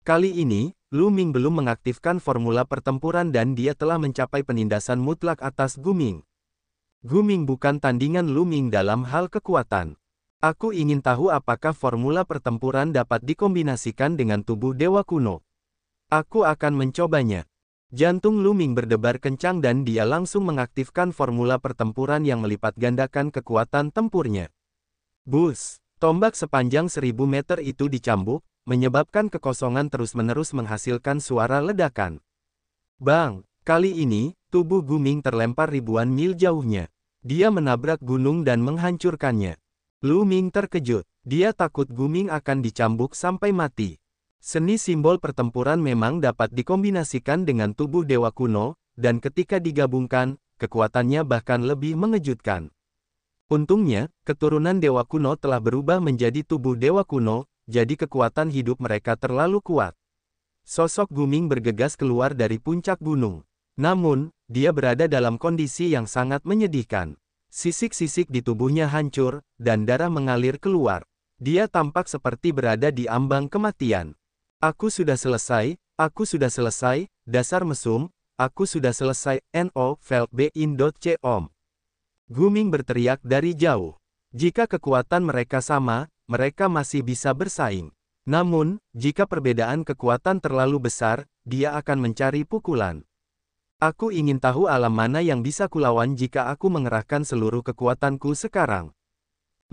Kali ini, Lu Ming belum mengaktifkan formula pertempuran dan dia telah mencapai penindasan mutlak atas Gu Ming. Gu Ming bukan tandingan Lu Ming dalam hal kekuatan. Aku ingin tahu apakah formula pertempuran dapat dikombinasikan dengan tubuh dewa kuno. Aku akan mencobanya. Jantung Lu Ming berdebar kencang dan dia langsung mengaktifkan formula pertempuran yang melipat gandakan kekuatan tempurnya. Bus! Tombak sepanjang 1000 meter itu dicambuk, menyebabkan kekosongan terus-menerus menghasilkan suara ledakan. Bang! Kali ini, tubuh Gu Ming terlempar ribuan mil jauhnya. Dia menabrak gunung dan menghancurkannya. Lu Ming terkejut. Dia takut Gu Ming akan dicambuk sampai mati. Seni simbol pertempuran memang dapat dikombinasikan dengan tubuh dewa kuno, dan ketika digabungkan, kekuatannya bahkan lebih mengejutkan. Untungnya, keturunan dewa kuno telah berubah menjadi tubuh dewa kuno, jadi kekuatan hidup mereka terlalu kuat. Sosok Gu Ming bergegas keluar dari puncak gunung. Namun, dia berada dalam kondisi yang sangat menyedihkan. Sisik-sisik di tubuhnya hancur, dan darah mengalir keluar. Dia tampak seperti berada di ambang kematian. Aku sudah selesai, dasar mesum, aku sudah selesai, no, felt Om. Gu Ming berteriak dari jauh. Jika kekuatan mereka sama, mereka masih bisa bersaing. Namun, jika perbedaan kekuatan terlalu besar, dia akan mencari pukulan. Aku ingin tahu alam mana yang bisa kulawan jika aku mengerahkan seluruh kekuatanku sekarang.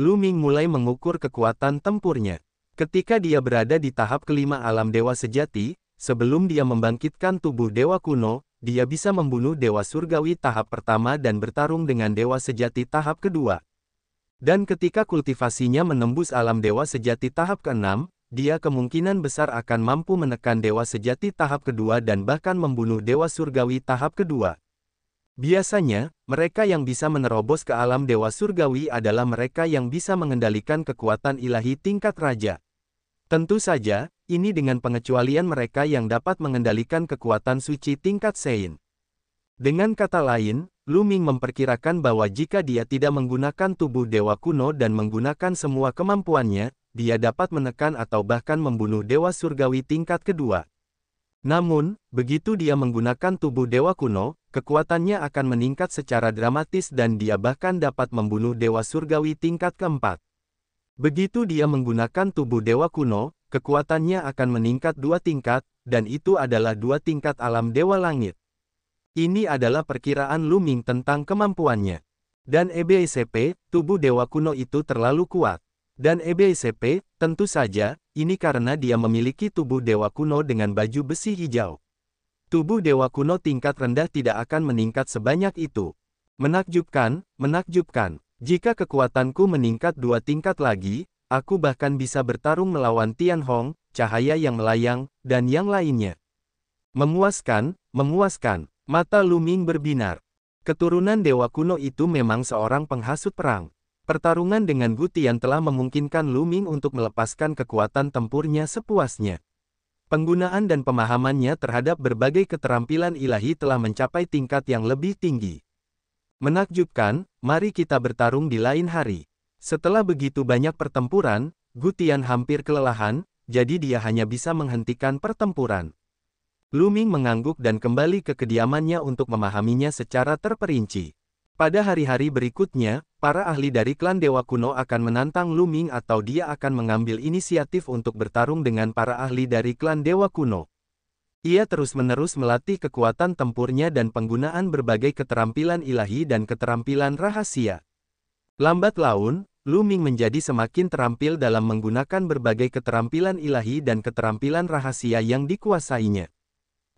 Lu Ming mulai mengukur kekuatan tempurnya. Ketika dia berada di tahap kelima alam dewa sejati, sebelum dia membangkitkan tubuh dewa kuno, dia bisa membunuh dewa surgawi tahap pertama dan bertarung dengan dewa sejati tahap kedua. Dan ketika kultivasinya menembus alam dewa sejati tahap ke-6, dia kemungkinan besar akan mampu menekan dewa sejati tahap kedua dan bahkan membunuh dewa surgawi tahap kedua. Biasanya, mereka yang bisa menerobos ke alam dewa surgawi adalah mereka yang bisa mengendalikan kekuatan ilahi tingkat raja. Tentu saja, ini dengan pengecualian mereka yang dapat mengendalikan kekuatan suci tingkat Sein. Dengan kata lain, Lu Ming memperkirakan bahwa jika dia tidak menggunakan tubuh dewa kuno dan menggunakan semua kemampuannya, dia dapat menekan atau bahkan membunuh dewa surgawi tingkat kedua. Namun, begitu dia menggunakan tubuh dewa kuno, kekuatannya akan meningkat secara dramatis dan dia bahkan dapat membunuh dewa surgawi tingkat keempat. Begitu dia menggunakan tubuh dewa kuno, kekuatannya akan meningkat 2 tingkat, dan itu adalah 2 tingkat alam dewa langit. Ini adalah perkiraan Lu Ming tentang kemampuannya. Dan EBSP, tubuh dewa kuno itu terlalu kuat. Dan EBSP, tentu saja, ini karena dia memiliki tubuh dewa kuno dengan baju besi hijau. Tubuh dewa kuno tingkat rendah tidak akan meningkat sebanyak itu. Menakjubkan, menakjubkan. Jika kekuatanku meningkat 2 tingkat lagi, aku bahkan bisa bertarung melawan Tian Hong, cahaya yang melayang, dan yang lainnya. Memuaskan, memuaskan. Mata Lu Ming berbinar. Keturunan dewa kuno itu memang seorang penghasut perang. Pertarungan dengan Gu Tian telah memungkinkan Lu Ming untuk melepaskan kekuatan tempurnya sepuasnya. Penggunaan dan pemahamannya terhadap berbagai keterampilan ilahi telah mencapai tingkat yang lebih tinggi. Menakjubkan, mari kita bertarung di lain hari. Setelah begitu banyak pertempuran, Gu Tian hampir kelelahan, jadi dia hanya bisa menghentikan pertempuran. Lu Ming mengangguk dan kembali ke kediamannya untuk memahaminya secara terperinci. Pada hari-hari berikutnya, para ahli dari klan Dewa Kuno akan menantang Lu Ming atau dia akan mengambil inisiatif untuk bertarung dengan para ahli dari klan Dewa Kuno. Ia terus-menerus melatih kekuatan tempurnya dan penggunaan berbagai keterampilan ilahi dan keterampilan rahasia. Lambat laun, Lu Ming menjadi semakin terampil dalam menggunakan berbagai keterampilan ilahi dan keterampilan rahasia yang dikuasainya.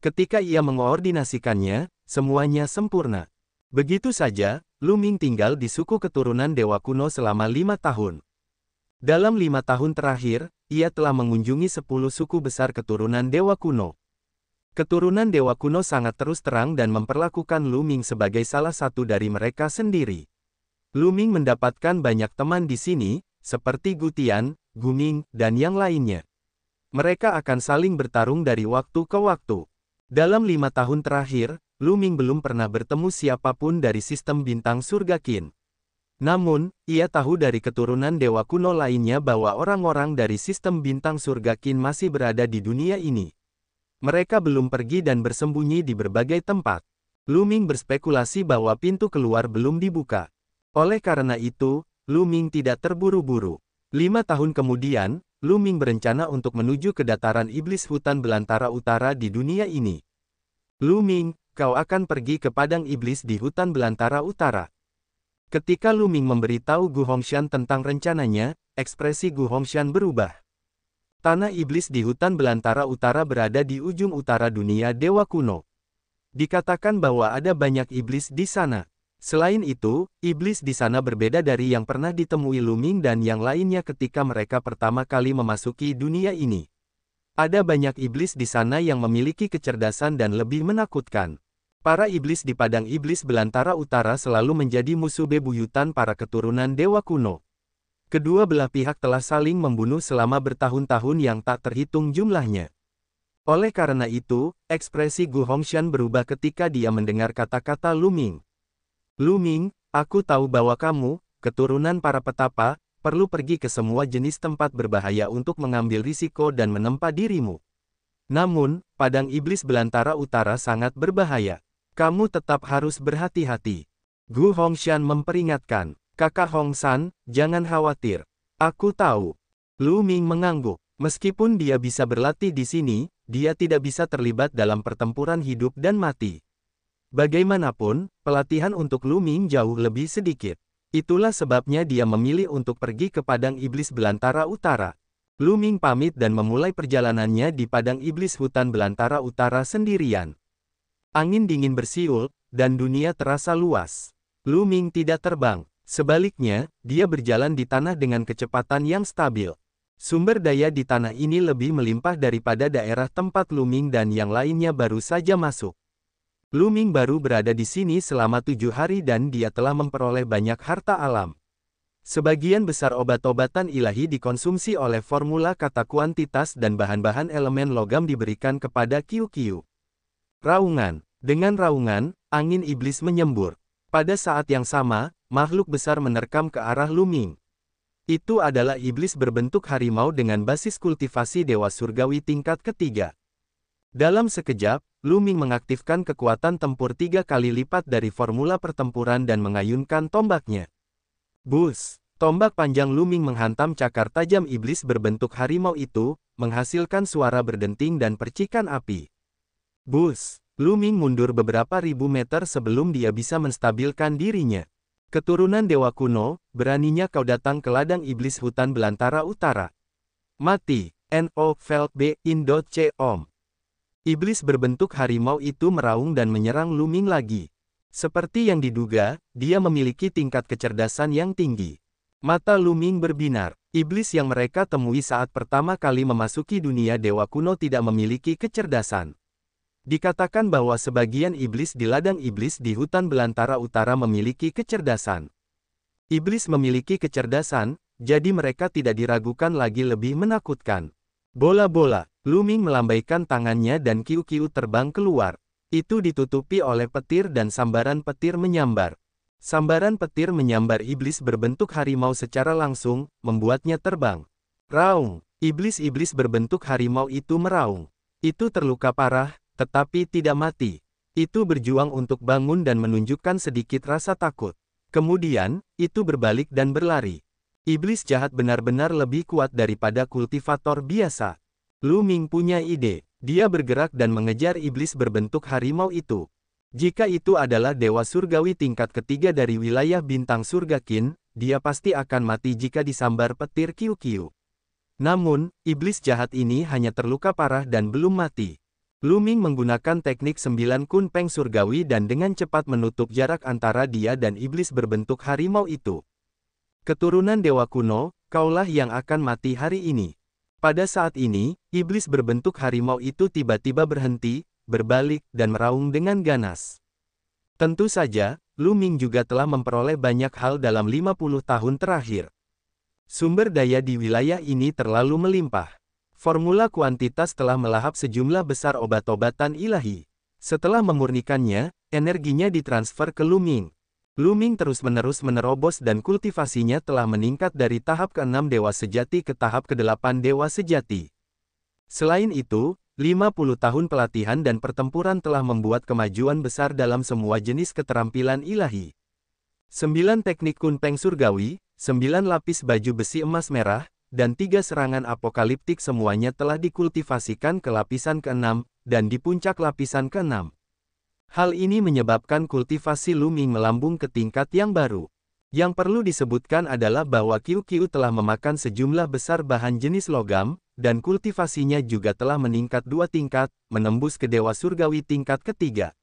Ketika ia mengoordinasikannya, semuanya sempurna. Begitu saja, Lu Ming tinggal di suku keturunan Dewa Kuno selama 5 tahun. Dalam 5 tahun terakhir, ia telah mengunjungi 10 suku besar keturunan Dewa Kuno. Keturunan Dewa Kuno sangat terus terang dan memperlakukan Lu Ming sebagai salah satu dari mereka sendiri. Lu Ming mendapatkan banyak teman di sini, seperti Gu Tian, Gu Ming, dan yang lainnya. Mereka akan saling bertarung dari waktu ke waktu. Dalam 5 tahun terakhir, Lu Ming belum pernah bertemu siapapun dari sistem bintang surga Qin. Namun, ia tahu dari keturunan dewa kuno lainnya bahwa orang-orang dari sistem bintang surga Qin masih berada di dunia ini. Mereka belum pergi dan bersembunyi di berbagai tempat. Lu Ming berspekulasi bahwa pintu keluar belum dibuka. Oleh karena itu, Lu Ming tidak terburu-buru. 5 tahun kemudian, Lu Ming berencana untuk menuju ke dataran iblis hutan belantara utara di dunia ini. Lu Ming, kau akan pergi ke padang iblis di hutan belantara utara. Ketika Lu Ming memberitahu Gu Hongshan tentang rencananya, ekspresi Gu Hongshan berubah. Tanah iblis di hutan belantara utara berada di ujung utara dunia dewa kuno. Dikatakan bahwa ada banyak iblis di sana. Selain itu, iblis di sana berbeda dari yang pernah ditemui Lu Ming dan yang lainnya ketika mereka pertama kali memasuki dunia ini. Ada banyak iblis di sana yang memiliki kecerdasan dan lebih menakutkan. Para iblis di padang iblis belantara utara selalu menjadi musuh bebuyutan para keturunan dewa kuno. Kedua belah pihak telah saling membunuh selama bertahun-tahun yang tak terhitung jumlahnya. Oleh karena itu, ekspresi Gu Hongshan berubah ketika dia mendengar kata-kata Lu Ming. Lu Ming, aku tahu bahwa kamu, keturunan para petapa, perlu pergi ke semua jenis tempat berbahaya untuk mengambil risiko dan menempa dirimu. Namun, padang iblis belantara utara sangat berbahaya. Kamu tetap harus berhati-hati. Gu Hongshan memperingatkan, Kakak Hongshan, jangan khawatir. Aku tahu. Lu Ming mengangguk. Meskipun dia bisa berlatih di sini, dia tidak bisa terlibat dalam pertempuran hidup dan mati. Bagaimanapun, pelatihan untuk Lu Ming jauh lebih sedikit. Itulah sebabnya dia memilih untuk pergi ke padang iblis belantara utara. Lu Ming pamit dan memulai perjalanannya di padang iblis hutan belantara utara sendirian. Angin dingin bersiul, dan dunia terasa luas. Lu Ming tidak terbang. Sebaliknya, dia berjalan di tanah dengan kecepatan yang stabil. Sumber daya di tanah ini lebih melimpah daripada daerah tempat Lu Ming dan yang lainnya baru saja masuk. Lu Ming baru berada di sini selama 7 hari dan dia telah memperoleh banyak harta alam. Sebagian besar obat-obatan ilahi dikonsumsi oleh formula kata kuantitas dan bahan-bahan elemen logam diberikan kepada Qiu-Qiu. Raungan. Dengan raungan, angin iblis menyembur. Pada saat yang sama, makhluk besar menerkam ke arah Lu Ming. Itu adalah iblis berbentuk harimau dengan basis kultivasi dewa surgawi tingkat ketiga. Dalam sekejap, Lu Ming mengaktifkan kekuatan tempur 3 kali lipat dari formula pertempuran dan mengayunkan tombaknya. Bus! Tombak panjang Lu Ming menghantam cakar tajam iblis berbentuk harimau itu, menghasilkan suara berdenting dan percikan api. Bus! Lu Ming mundur beberapa ribu meter sebelum dia bisa menstabilkan dirinya. Keturunan dewa kuno, beraninya kau datang ke ladang iblis hutan belantara utara. Mati, No Felt B Indo C Om. Iblis berbentuk harimau itu meraung dan menyerang Lu Ming lagi. Seperti yang diduga, dia memiliki tingkat kecerdasan yang tinggi. Mata Lu Ming berbinar. Iblis yang mereka temui saat pertama kali memasuki dunia dewa kuno tidak memiliki kecerdasan. Dikatakan bahwa sebagian iblis di ladang iblis di hutan belantara utara memiliki kecerdasan. Iblis memiliki kecerdasan, jadi mereka tidak diragukan lagi lebih menakutkan. Bola-bola, Lu Ming melambaikan tangannya dan Qiu-Qiu terbang keluar. Itu ditutupi oleh petir dan sambaran petir menyambar. Sambaran petir menyambar iblis berbentuk harimau secara langsung, membuatnya terbang. Raung, iblis-iblis berbentuk harimau itu meraung. Itu terluka parah, tetapi tidak mati. Itu berjuang untuk bangun dan menunjukkan sedikit rasa takut. Kemudian, itu berbalik dan berlari. Iblis jahat benar-benar lebih kuat daripada kultivator biasa. Lu Ming punya ide. Dia bergerak dan mengejar iblis berbentuk harimau itu. Jika itu adalah dewa surgawi tingkat ketiga dari wilayah bintang surga Qin, dia pasti akan mati jika disambar petir Qiu-Qiu. Namun, iblis jahat ini hanya terluka parah dan belum mati. Lu Ming menggunakan teknik 9 Kun Peng surgawi dan dengan cepat menutup jarak antara dia dan iblis berbentuk harimau itu. Keturunan dewa kuno, kaulah yang akan mati hari ini. Pada saat ini, iblis berbentuk harimau itu tiba-tiba berhenti, berbalik, dan meraung dengan ganas. Tentu saja, Lu Ming juga telah memperoleh banyak hal dalam 50 tahun terakhir. Sumber daya di wilayah ini terlalu melimpah. Formula kuantitas telah melahap sejumlah besar obat-obatan ilahi. Setelah memurnikannya, energinya ditransfer ke Lu Ming. Lu Ming terus-menerus menerobos dan kultivasinya telah meningkat dari tahap ke-6 Dewa Sejati ke tahap ke-8 Dewa Sejati. Selain itu, 50 tahun pelatihan dan pertempuran telah membuat kemajuan besar dalam semua jenis keterampilan ilahi. 9 teknik kunpeng surgawi, 9 lapis baju besi emas merah, dan 3 serangan apokaliptik semuanya telah dikultivasikan ke lapisan ke-6, dan di puncak lapisan ke-6. Hal ini menyebabkan kultivasi Lu Ming melambung ke tingkat yang baru. Yang perlu disebutkan adalah bahwa QQ telah memakan sejumlah besar bahan jenis logam, dan kultivasinya juga telah meningkat 2 tingkat, menembus ke Dewa Surgawi tingkat ketiga.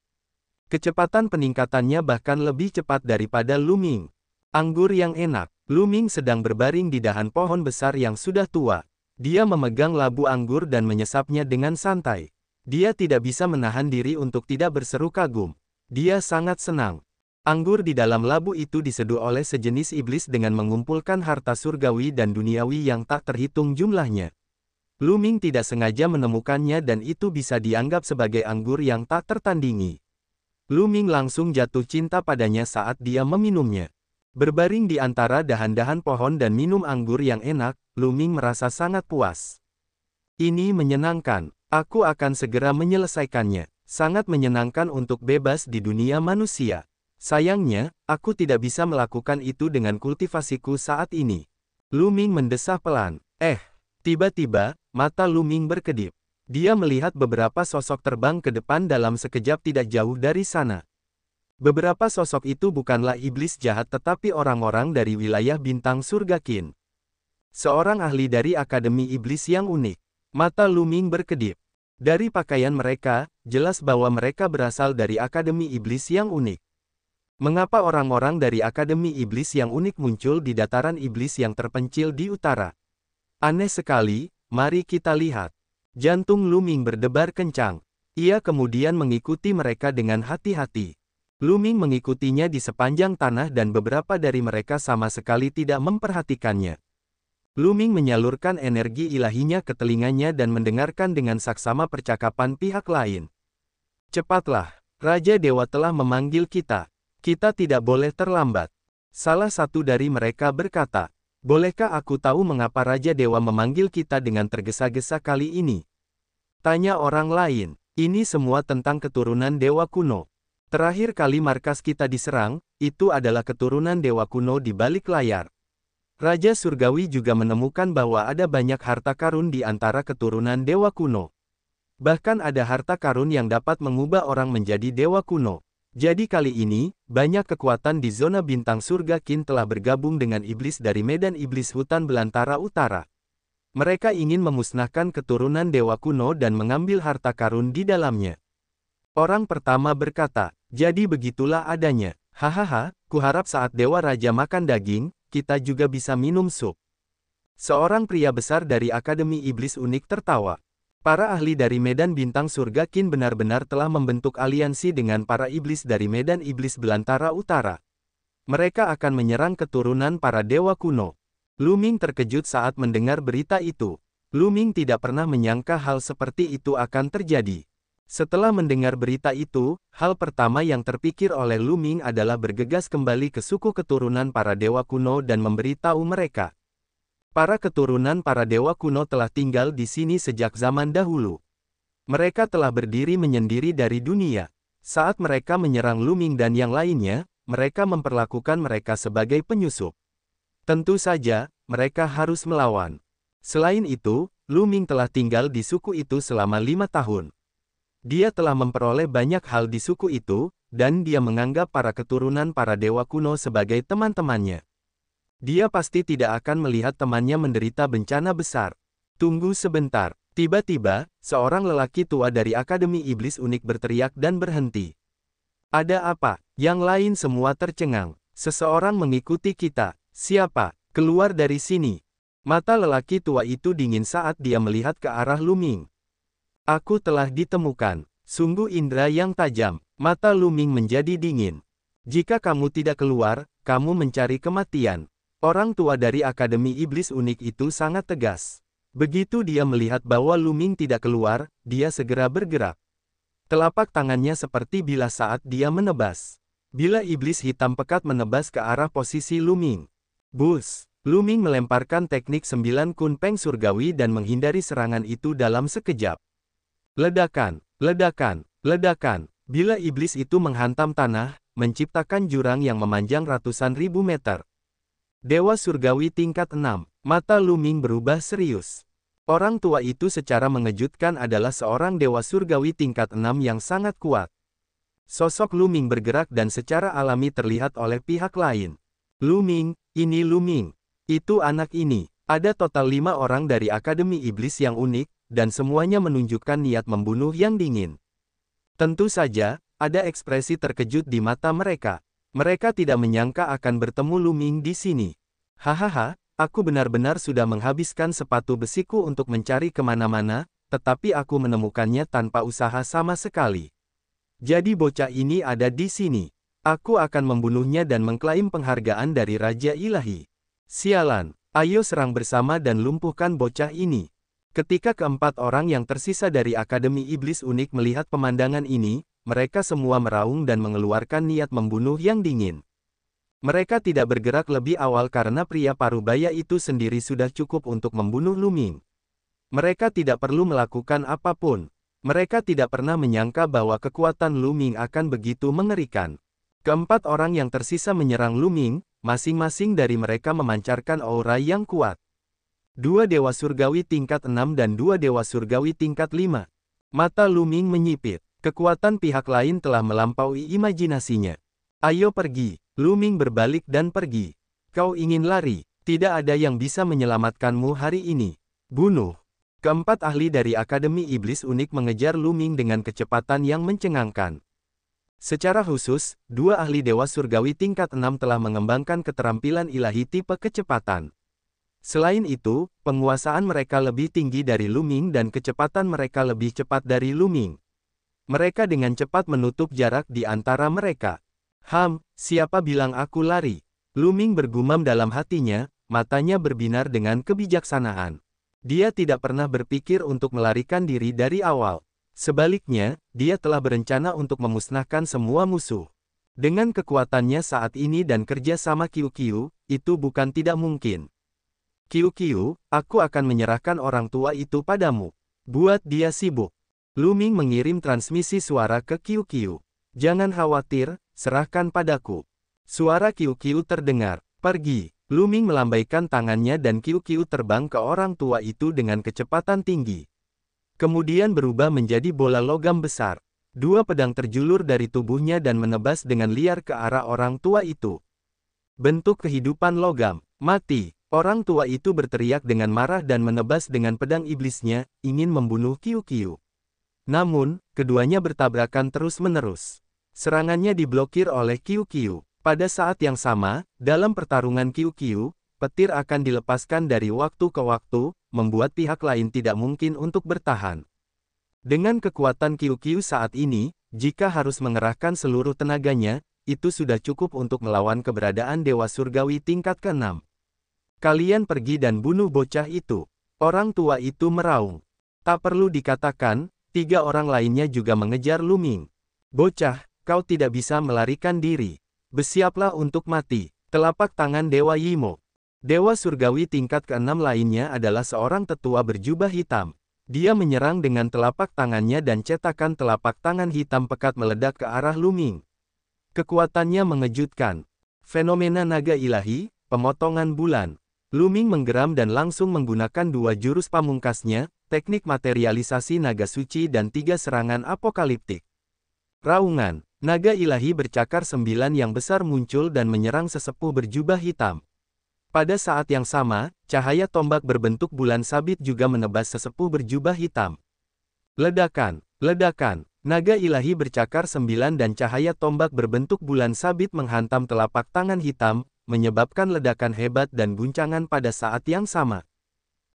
Kecepatan peningkatannya bahkan lebih cepat daripada Lu Ming. Anggur yang enak. Lu Ming sedang berbaring di dahan pohon besar yang sudah tua. Dia memegang labu anggur dan menyesapnya dengan santai. Dia tidak bisa menahan diri untuk tidak berseru kagum. Dia sangat senang. Anggur di dalam labu itu diseduh oleh sejenis iblis dengan mengumpulkan harta surgawi dan duniawi yang tak terhitung jumlahnya. Lu Ming tidak sengaja menemukannya dan itu bisa dianggap sebagai anggur yang tak tertandingi. Lu Ming langsung jatuh cinta padanya saat dia meminumnya. Berbaring di antara dahan-dahan pohon dan minum anggur yang enak, Lu Ming merasa sangat puas. Ini menyenangkan. Aku akan segera menyelesaikannya. Sangat menyenangkan untuk bebas di dunia manusia. Sayangnya, aku tidak bisa melakukan itu dengan kultivasiku saat ini. Lu Ming mendesah pelan. Tiba-tiba, mata Lu Ming berkedip. Dia melihat beberapa sosok terbang ke depan dalam sekejap tidak jauh dari sana. Beberapa sosok itu bukanlah iblis jahat tetapi orang-orang dari wilayah bintang surga Qin. Seorang ahli dari Akademi Iblis yang unik. Mata Lu Ming berkedip. Dari pakaian mereka, jelas bahwa mereka berasal dari Akademi Iblis yang unik. Mengapa orang-orang dari Akademi Iblis yang unik muncul di dataran iblis yang terpencil di utara? Aneh sekali, mari kita lihat. Jantung Lu Ming berdebar kencang. Ia kemudian mengikuti mereka dengan hati-hati. Lu Ming mengikutinya di sepanjang tanah dan beberapa dari mereka sama sekali tidak memperhatikannya. Lu Ming menyalurkan energi ilahinya ke telinganya dan mendengarkan dengan saksama percakapan pihak lain. Cepatlah, Raja Dewa telah memanggil kita. Kita tidak boleh terlambat. Salah satu dari mereka berkata, bolehkah aku tahu mengapa Raja Dewa memanggil kita dengan tergesa-gesa kali ini? Tanya orang lain, ini semua tentang keturunan Dewa kuno. Terakhir kali markas kita diserang, itu adalah keturunan Dewa kuno di balik layar. Raja Surgawi juga menemukan bahwa ada banyak harta karun di antara keturunan Dewa kuno. Bahkan ada harta karun yang dapat mengubah orang menjadi Dewa kuno. Jadi kali ini, banyak kekuatan di zona bintang surga Qin telah bergabung dengan iblis dari medan iblis hutan belantara utara. Mereka ingin memusnahkan keturunan Dewa kuno dan mengambil harta karun di dalamnya. Orang pertama berkata, jadi begitulah adanya. Hahaha, kuharap saat Dewa Raja makan daging, kita juga bisa minum sup. Seorang pria besar dari Akademi Iblis unik tertawa. Para ahli dari medan bintang surga Qin benar-benar telah membentuk aliansi dengan para iblis dari medan iblis belantara utara. Mereka akan menyerang keturunan para dewa kuno. Lu Ming terkejut saat mendengar berita itu. Lu Ming tidak pernah menyangka hal seperti itu akan terjadi. Setelah mendengar berita itu, hal pertama yang terpikir oleh Lu Ming adalah bergegas kembali ke suku keturunan para dewa kuno dan memberitahu mereka. Para keturunan para dewa kuno telah tinggal di sini sejak zaman dahulu. Mereka telah berdiri menyendiri dari dunia. Saat mereka menyerang Lu Ming dan yang lainnya, mereka memperlakukan mereka sebagai penyusup. Tentu saja, mereka harus melawan. Selain itu, Lu Ming telah tinggal di suku itu selama 5 tahun. Dia telah memperoleh banyak hal di suku itu, dan dia menganggap para keturunan para dewa kuno sebagai teman-temannya. Dia pasti tidak akan melihat temannya menderita bencana besar. Tunggu sebentar. Tiba-tiba, seorang lelaki tua dari Akademi Iblis unik berteriak dan berhenti. Ada apa? Yang lain semua tercengang. Seseorang mengikuti kita. Siapa? Keluar dari sini. Mata lelaki tua itu dingin saat dia melihat ke arah Lu Ming. Aku telah ditemukan. Sungguh indera yang tajam. Mata Lu Ming menjadi dingin. Jika kamu tidak keluar, kamu mencari kematian. Orang tua dari Akademi Iblis unik itu sangat tegas. Begitu dia melihat bahwa Lu Ming tidak keluar, dia segera bergerak. Telapak tangannya seperti bilas saat dia menebas. Bila iblis hitam pekat menebas ke arah posisi Luming. Bus! Luming melemparkan teknik 9 kunpeng surgawi dan menghindari serangan itu dalam sekejap. Ledakan, ledakan, ledakan. Bila iblis itu menghantam tanah, menciptakan jurang yang memanjang ratusan ribu meter. Dewa surgawi tingkat 6. Mata Luming berubah serius. Orang tua itu secara mengejutkan adalah seorang dewa surgawi tingkat 6 yang sangat kuat. Sosok Luming bergerak dan secara alami terlihat oleh pihak lain. Luming, ini Luming. Itu anak ini. Ada total 5 orang dari Akademi Iblis yang unik, dan semuanya menunjukkan niat membunuh yang dingin. Tentu saja, ada ekspresi terkejut di mata mereka. Mereka tidak menyangka akan bertemu Luming di sini. Hahaha, aku benar-benar sudah menghabiskan sepatu besiku untuk mencari kemana-mana, tetapi aku menemukannya tanpa usaha sama sekali. Jadi bocah ini ada di sini. Aku akan membunuhnya dan mengklaim penghargaan dari Raja Ilahi. Sialan, ayo serang bersama dan lumpuhkan bocah ini. Ketika keempat orang yang tersisa dari Akademi Iblis Unik melihat pemandangan ini, mereka semua meraung dan mengeluarkan niat membunuh yang dingin. Mereka tidak bergerak lebih awal karena pria parubaya itu sendiri sudah cukup untuk membunuh Luming. Mereka tidak perlu melakukan apapun. Mereka tidak pernah menyangka bahwa kekuatan Luming akan begitu mengerikan. Keempat orang yang tersisa menyerang Luming, masing-masing dari mereka memancarkan aura yang kuat. 2 dewa surgawi tingkat 6 dan 2 dewa surgawi tingkat 5. Mata Luming menyipit. Kekuatan pihak lain telah melampaui imajinasinya. Ayo pergi. Luming berbalik dan pergi. Kau ingin lari? Tidak ada yang bisa menyelamatkanmu hari ini. Bunuh. Keempat ahli dari Akademi Iblis Unik mengejar Luming dengan kecepatan yang mencengangkan. Secara khusus, 2 ahli dewa surgawi tingkat 6 telah mengembangkan keterampilan ilahi tipe kecepatan. Selain itu, penguasaan mereka lebih tinggi dari Luming dan kecepatan mereka lebih cepat dari Luming. Mereka dengan cepat menutup jarak di antara mereka. Siapa bilang aku lari? Luming bergumam dalam hatinya, matanya berbinar dengan kebijaksanaan. Dia tidak pernah berpikir untuk melarikan diri dari awal. Sebaliknya, dia telah berencana untuk memusnahkan semua musuh. Dengan kekuatannya saat ini dan kerja sama Qiu, itu bukan tidak mungkin. Qiu, aku akan menyerahkan orang tua itu padamu. Buat dia sibuk. Luming mengirim transmisi suara ke Qiu. Jangan khawatir, serahkan padaku. Suara Qiu terdengar. Pergi. Luming melambaikan tangannya dan Qiu terbang ke orang tua itu dengan kecepatan tinggi. Kemudian berubah menjadi bola logam besar. 2 pedang terjulur dari tubuhnya dan menebas dengan liar ke arah orang tua itu. Bentuk kehidupan logam. Mati. Orang tua itu berteriak dengan marah dan menebas dengan pedang iblisnya, ingin membunuh Qiu. Namun, keduanya bertabrakan terus-menerus. Serangannya diblokir oleh Qiu. Pada saat yang sama, dalam pertarungan Qiu, petir akan dilepaskan dari waktu ke waktu, membuat pihak lain tidak mungkin untuk bertahan. Dengan kekuatan Qiu saat ini, jika harus mengerahkan seluruh tenaganya, itu sudah cukup untuk melawan keberadaan Dewa Surgawi tingkat ke-6. Kalian pergi dan bunuh bocah itu. Orang tua itu meraung. Tak perlu dikatakan, 3 orang lainnya juga mengejar Luming. Bocah, kau tidak bisa melarikan diri. Bersiaplah untuk mati. Telapak tangan Dewa Yimo. Dewa Surgawi tingkat ke-6 lainnya adalah seorang tetua berjubah hitam. Dia menyerang dengan telapak tangannya dan cetakan telapak tangan hitam pekat meledak ke arah Luming. Kekuatannya mengejutkan. Fenomena naga ilahi, pemotongan bulan. Luming menggeram dan langsung menggunakan 2 jurus pamungkasnya, teknik materialisasi naga suci dan 3 serangan apokaliptik. Raungan, naga ilahi bercakar 9 yang besar muncul dan menyerang sesepuh berjubah hitam. Pada saat yang sama, cahaya tombak berbentuk bulan sabit juga menebas sesepuh berjubah hitam. Ledakan, ledakan, naga ilahi bercakar 9 dan cahaya tombak berbentuk bulan sabit menghantam telapak tangan hitam, menyebabkan ledakan hebat dan guncangan pada saat yang sama.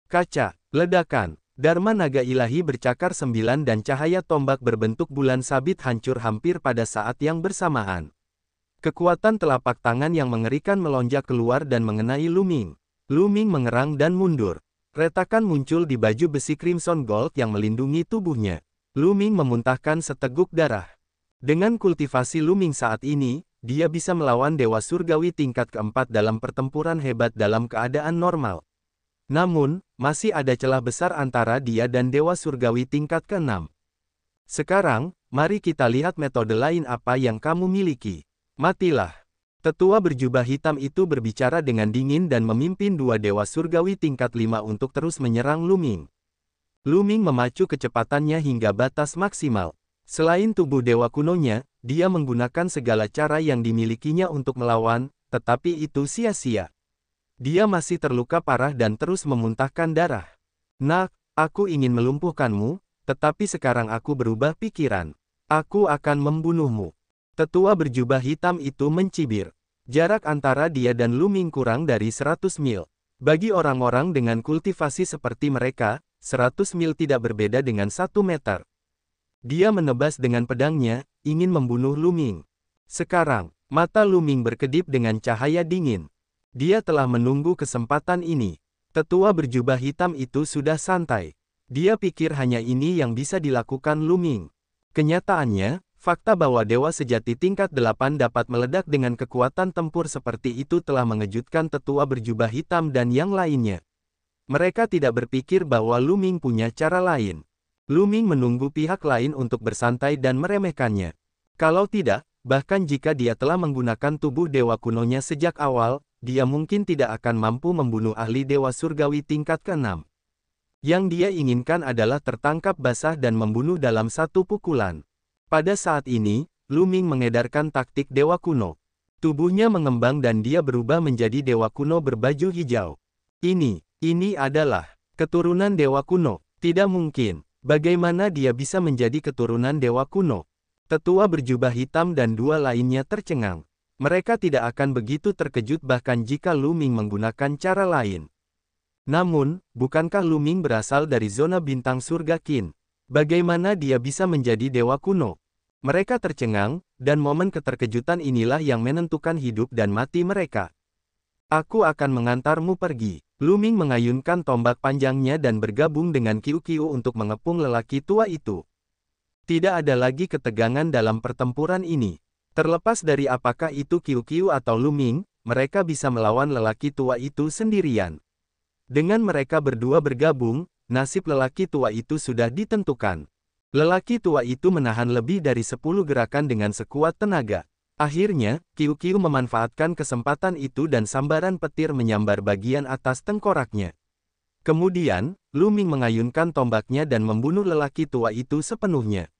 Kaca, ledakan, Dharma naga ilahi bercakar 9 dan cahaya tombak berbentuk bulan sabit hancur hampir pada saat yang bersamaan. Kekuatan telapak tangan yang mengerikan melonjak keluar dan mengenai Luming. Luming mengerang dan mundur. Retakan muncul di baju besi Crimson Gold yang melindungi tubuhnya. Luming memuntahkan seteguk darah. Dengan kultivasi Luming saat ini, dia bisa melawan Dewa Surgawi tingkat keempat dalam pertempuran hebat dalam keadaan normal. Namun, masih ada celah besar antara dia dan Dewa Surgawi tingkat ke-6. Sekarang, mari kita lihat metode lain apa yang kamu miliki. Matilah. Tetua berjubah hitam itu berbicara dengan dingin dan memimpin dua Dewa Surgawi tingkat 5 untuk terus menyerang Lu Ming. Lu Ming memacu kecepatannya hingga batas maksimal. Selain tubuh dewa kunonya, dia menggunakan segala cara yang dimilikinya untuk melawan, tetapi itu sia-sia. Dia masih terluka parah dan terus memuntahkan darah. Nak, aku ingin melumpuhkanmu, tetapi sekarang aku berubah pikiran. Aku akan membunuhmu. Tetua berjubah hitam itu mencibir. Jarak antara dia dan Lu Ming kurang dari 100 mil. Bagi orang-orang dengan kultivasi seperti mereka, 100 mil tidak berbeda dengan 1 meter. Dia menebas dengan pedangnya, ingin membunuh Lu Ming. Sekarang, mata Lu Ming berkedip dengan cahaya dingin. Dia telah menunggu kesempatan ini. Tetua berjubah hitam itu sudah santai. Dia pikir hanya ini yang bisa dilakukan Lu Ming. Kenyataannya, fakta bahwa dewa sejati tingkat 8 dapat meledak dengan kekuatan tempur seperti itu telah mengejutkan tetua berjubah hitam dan yang lainnya. Mereka tidak berpikir bahwa Lu Ming punya cara lain. Lu Ming menunggu pihak lain untuk bersantai dan meremehkannya. Kalau tidak, bahkan jika dia telah menggunakan tubuh dewa kunonya sejak awal, dia mungkin tidak akan mampu membunuh ahli dewa surgawi tingkat ke-6. Yang dia inginkan adalah tertangkap basah dan membunuh dalam satu pukulan. Pada saat ini, Lu Ming mengedarkan taktik dewa kuno. Tubuhnya mengembang dan dia berubah menjadi dewa kuno berbaju hijau. Ini adalah keturunan dewa kuno. Tidak mungkin. Bagaimana dia bisa menjadi keturunan dewa kuno? Tetua berjubah hitam dan dua lainnya tercengang. Mereka tidak akan begitu terkejut bahkan jika Lu Ming menggunakan cara lain. Namun, bukankah Lu Ming berasal dari zona bintang surga Qin? Bagaimana dia bisa menjadi dewa kuno? Mereka tercengang, dan momen keterkejutan inilah yang menentukan hidup dan mati mereka. Aku akan mengantarmu pergi. Lu Ming mengayunkan tombak panjangnya dan bergabung dengan Qiu Qiu untuk mengepung lelaki tua itu. Tidak ada lagi ketegangan dalam pertempuran ini. Terlepas dari apakah itu Qiu Qiu atau Lu Ming, mereka bisa melawan lelaki tua itu sendirian. Dengan mereka berdua bergabung, nasib lelaki tua itu sudah ditentukan. Lelaki tua itu menahan lebih dari 10 gerakan dengan sekuat tenaga. Akhirnya, Qiu Qiu memanfaatkan kesempatan itu dan sambaran petir menyambar bagian atas tengkoraknya. Kemudian, Lu Ming mengayunkan tombaknya dan membunuh lelaki tua itu sepenuhnya.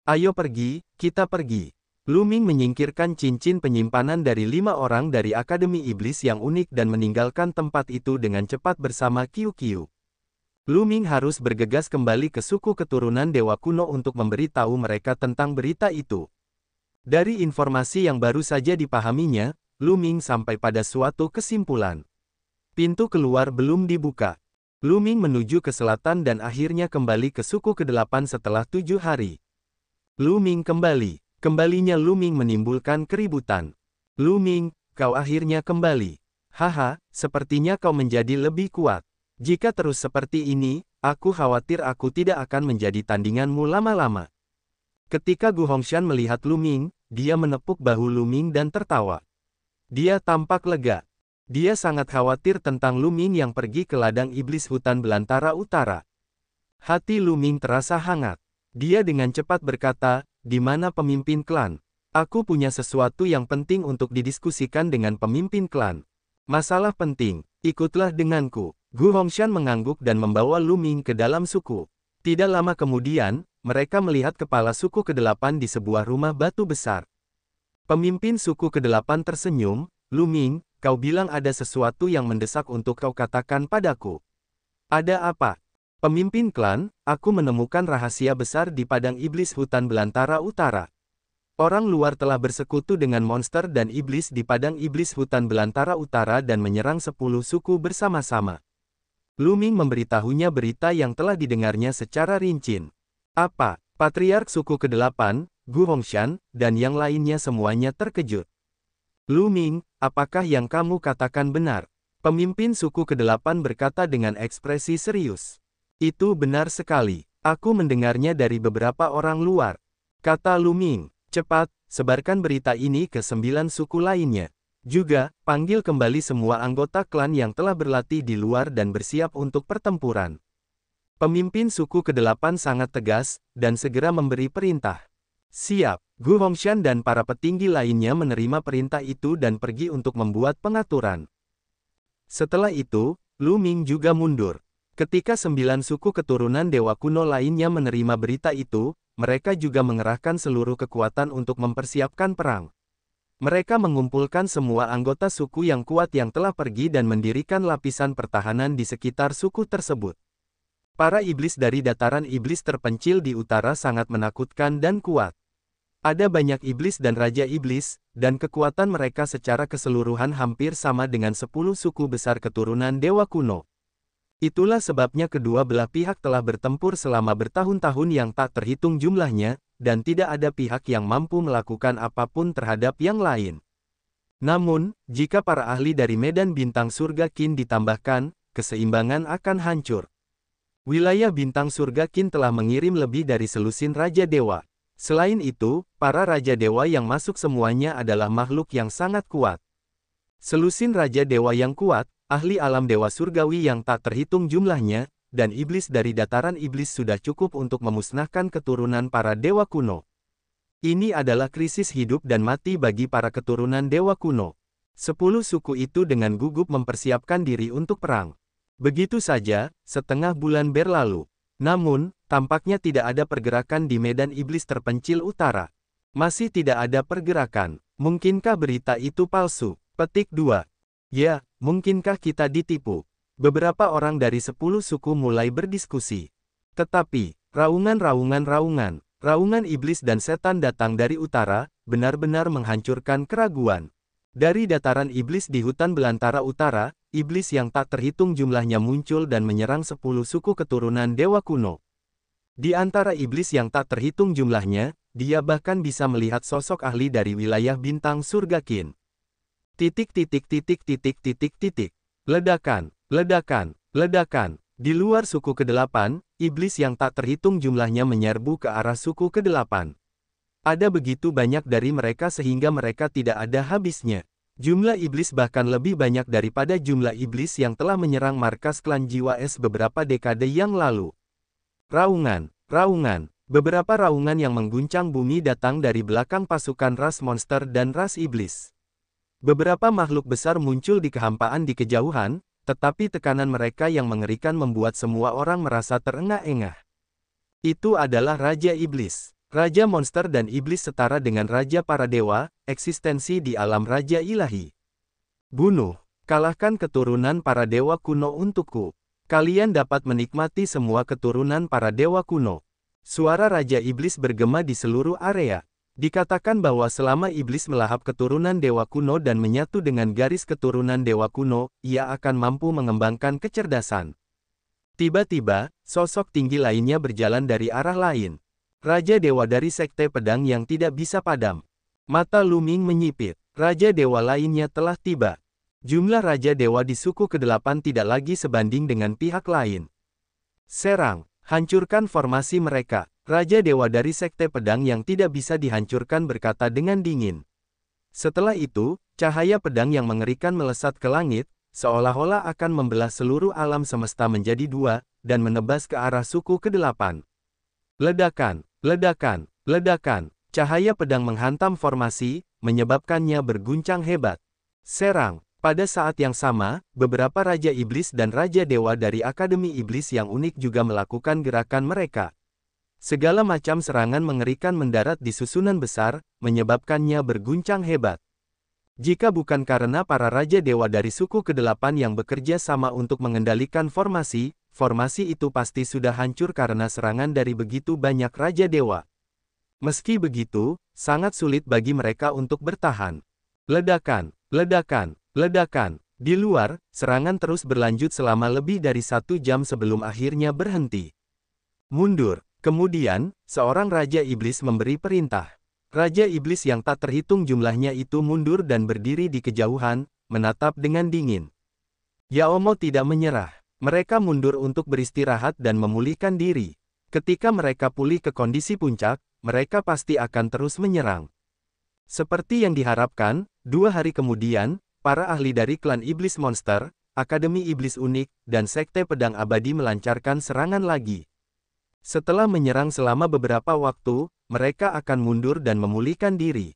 Ayo pergi, kita pergi. Lu Ming menyingkirkan cincin penyimpanan dari 5 orang dari Akademi Iblis yang unik dan meninggalkan tempat itu dengan cepat bersama Qiu Qiu. Lu Ming harus bergegas kembali ke suku keturunan dewa kuno untuk memberitahu mereka tentang berita itu. Dari informasi yang baru saja dipahaminya, Lu Ming sampai pada suatu kesimpulan. Pintu keluar belum dibuka. Lu Ming menuju ke selatan dan akhirnya kembali ke suku ke-8 setelah 7 hari. Lu Ming kembali. Kembalinya Lu Ming menimbulkan keributan. Lu Ming, kau akhirnya kembali. Haha, sepertinya kau menjadi lebih kuat. Jika terus seperti ini, aku khawatir aku tidak akan menjadi tandinganmu lama-lama. Ketika Gu Hongshan melihat Lu Ming, dia menepuk bahu Lu Ming dan tertawa. Dia tampak lega. Dia sangat khawatir tentang Lu Ming yang pergi ke ladang iblis hutan belantara utara. Hati Lu Ming terasa hangat. Dia dengan cepat berkata, "Di mana pemimpin klan? Aku punya sesuatu yang penting untuk didiskusikan dengan pemimpin klan." "Masalah penting, ikutlah denganku." Gu Hongshan mengangguk dan membawa Lu Ming ke dalam suku. Tidak lama kemudian, mereka melihat kepala suku ke-8 di sebuah rumah batu besar. Pemimpin suku ke-8 tersenyum, "Lu Ming, kau bilang ada sesuatu yang mendesak untuk kau katakan padaku. Ada apa?" "Pemimpin klan, aku menemukan rahasia besar di padang iblis hutan belantara utara. Orang luar telah bersekutu dengan monster dan iblis di padang iblis hutan belantara utara dan menyerang 10 suku bersama-sama." Lu Ming memberitahunya berita yang telah didengarnya secara rinci. "Apa?" Patriark suku ke-8, Gu Hongshan, dan yang lainnya semuanya terkejut. "Lu Ming, apakah yang kamu katakan benar?" Pemimpin suku ke-8 berkata dengan ekspresi serius. "Itu benar sekali. Aku mendengarnya dari beberapa orang luar," kata Lu Ming. "Cepat, sebarkan berita ini ke 9 suku lainnya. Juga, panggil kembali semua anggota klan yang telah berlatih di luar dan bersiap untuk pertempuran. Pemimpin suku ke-8 sangat tegas, dan segera memberi perintah. Siap, Gu Hongshan dan para petinggi lainnya menerima perintah itu dan pergi untuk membuat pengaturan. Setelah itu, Lu Ming juga mundur. Ketika 9 suku keturunan Dewa Kuno lainnya menerima berita itu, mereka juga mengerahkan seluruh kekuatan untuk mempersiapkan perang. Mereka mengumpulkan semua anggota suku yang kuat yang telah pergi dan mendirikan lapisan pertahanan di sekitar suku tersebut. Para iblis dari dataran iblis terpencil di utara sangat menakutkan dan kuat. Ada banyak iblis dan raja iblis, dan kekuatan mereka secara keseluruhan hampir sama dengan 10 suku besar keturunan Dewa Kuno. Itulah sebabnya kedua belah pihak telah bertempur selama bertahun-tahun yang tak terhitung jumlahnya, dan tidak ada pihak yang mampu melakukan apapun terhadap yang lain. Namun, jika para ahli dari medan bintang surga Qin ditambahkan, keseimbangan akan hancur. Wilayah bintang surga Qin telah mengirim lebih dari selusin Raja Dewa. Selain itu, para Raja Dewa yang masuk semuanya adalah makhluk yang sangat kuat. Selusin Raja Dewa yang kuat, ahli alam Dewa Surgawi yang tak terhitung jumlahnya, dan iblis dari dataran iblis sudah cukup untuk memusnahkan keturunan para Dewa Kuno. Ini adalah krisis hidup dan mati bagi para keturunan Dewa Kuno. 10 suku itu dengan gugup mempersiapkan diri untuk perang. Begitu saja, setengah bulan berlalu. Namun, tampaknya tidak ada pergerakan di medan iblis terpencil utara. Masih tidak ada pergerakan. Mungkinkah berita itu palsu? Petik 2. Ya, mungkinkah kita ditipu? Beberapa orang dari 10 suku mulai berdiskusi. Tetapi, raungan iblis dan setan datang dari utara, benar-benar menghancurkan keraguan. Dari dataran iblis di hutan belantara utara, iblis yang tak terhitung jumlahnya muncul dan menyerang 10 suku keturunan Dewa Kuno. Di antara iblis yang tak terhitung jumlahnya, dia bahkan bisa melihat sosok ahli dari wilayah bintang surga Qin. Ledakan, ledakan, ledakan. Di luar suku ke-8, iblis yang tak terhitung jumlahnya menyerbu ke arah suku ke-8. Ada begitu banyak dari mereka sehingga mereka tidak ada habisnya. Jumlah iblis bahkan lebih banyak daripada jumlah iblis yang telah menyerang markas klan Jiwa Es beberapa dekade yang lalu. Raungan. Beberapa raungan yang mengguncang bumi datang dari belakang pasukan ras monster dan ras iblis. Beberapa makhluk besar muncul di kehampaan di kejauhan, tetapi tekanan mereka yang mengerikan membuat semua orang merasa terengah-engah. Itu adalah Raja Iblis. Raja monster dan iblis setara dengan Raja para dewa, eksistensi di alam Raja Ilahi. Bunuh, kalahkan keturunan para dewa kuno untukku. Kalian dapat menikmati semua keturunan para dewa kuno. Suara Raja Iblis bergema di seluruh area. Dikatakan bahwa selama iblis melahap keturunan Dewa Kuno dan menyatu dengan garis keturunan Dewa Kuno, ia akan mampu mengembangkan kecerdasan. Tiba-tiba, sosok tinggi lainnya berjalan dari arah lain. Raja Dewa dari Sekte Pedang yang tidak bisa padam. Mata Lu Ming menyipit. Raja Dewa lainnya telah tiba. Jumlah Raja Dewa di suku ke-8 tidak lagi sebanding dengan pihak lain. Serang, hancurkan formasi mereka. Raja Dewa dari Sekte Pedang yang tidak bisa dihancurkan berkata dengan dingin. Setelah itu, cahaya pedang yang mengerikan melesat ke langit, seolah-olah akan membelah seluruh alam semesta menjadi dua, dan menebas ke arah suku ke-8. Ledakan, ledakan, ledakan. Cahaya pedang menghantam formasi, menyebabkannya berguncang hebat. Serang. Pada saat yang sama, beberapa Raja Iblis dan Raja Dewa dari Akademi Iblis yang unik juga melakukan gerakan mereka. Segala macam serangan mengerikan mendarat di susunan besar, menyebabkannya berguncang hebat. Jika bukan karena para Raja Dewa dari suku ke-8 yang bekerja sama untuk mengendalikan formasi itu pasti sudah hancur karena serangan dari begitu banyak Raja Dewa. Meski begitu, sangat sulit bagi mereka untuk bertahan. Ledakan, ledakan, ledakan. Di luar, serangan terus berlanjut selama lebih dari 1 jam sebelum akhirnya berhenti. Mundur. Kemudian, seorang Raja Iblis memberi perintah. Raja Iblis yang tak terhitung jumlahnya itu mundur dan berdiri di kejauhan, menatap dengan dingin. Yaomo tidak menyerah. Mereka mundur untuk beristirahat dan memulihkan diri. Ketika mereka pulih ke kondisi puncak, mereka pasti akan terus menyerang. Seperti yang diharapkan, 2 hari kemudian, para ahli dari klan Iblis Monster, Akademi Iblis Unik, dan Sekte Pedang Abadi melancarkan serangan lagi. Setelah menyerang selama beberapa waktu, mereka akan mundur dan memulihkan diri.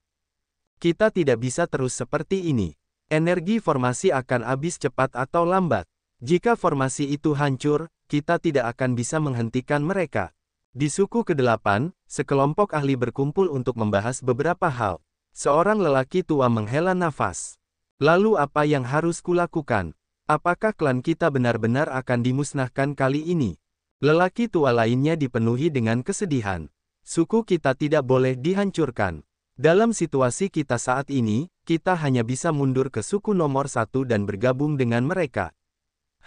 Kita tidak bisa terus seperti ini. Energi formasi akan habis cepat atau lambat. Jika formasi itu hancur, kita tidak akan bisa menghentikan mereka. Di suku ke-8, sekelompok ahli berkumpul untuk membahas beberapa hal. Seorang lelaki tua menghela nafas. Lalu apa yang harus kulakukan? Apakah klan kita benar-benar akan dimusnahkan kali ini? Lelaki tua lainnya dipenuhi dengan kesedihan. Suku kita tidak boleh dihancurkan. Dalam situasi kita saat ini, kita hanya bisa mundur ke suku nomor 1 dan bergabung dengan mereka.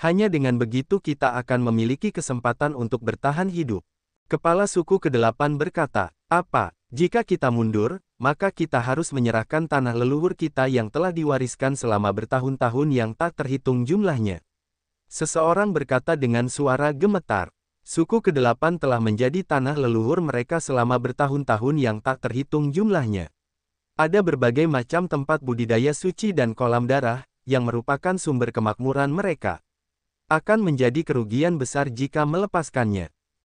Hanya dengan begitu kita akan memiliki kesempatan untuk bertahan hidup. Kepala suku ke-8 berkata, apa, jika kita mundur, maka kita harus menyerahkan tanah leluhur kita yang telah diwariskan selama bertahun-tahun yang tak terhitung jumlahnya. Seseorang berkata dengan suara gemetar. Suku ke-8 telah menjadi tanah leluhur mereka selama bertahun-tahun yang tak terhitung jumlahnya. Ada berbagai macam tempat budidaya suci dan kolam darah, yang merupakan sumber kemakmuran mereka. Akan menjadi kerugian besar jika melepaskannya.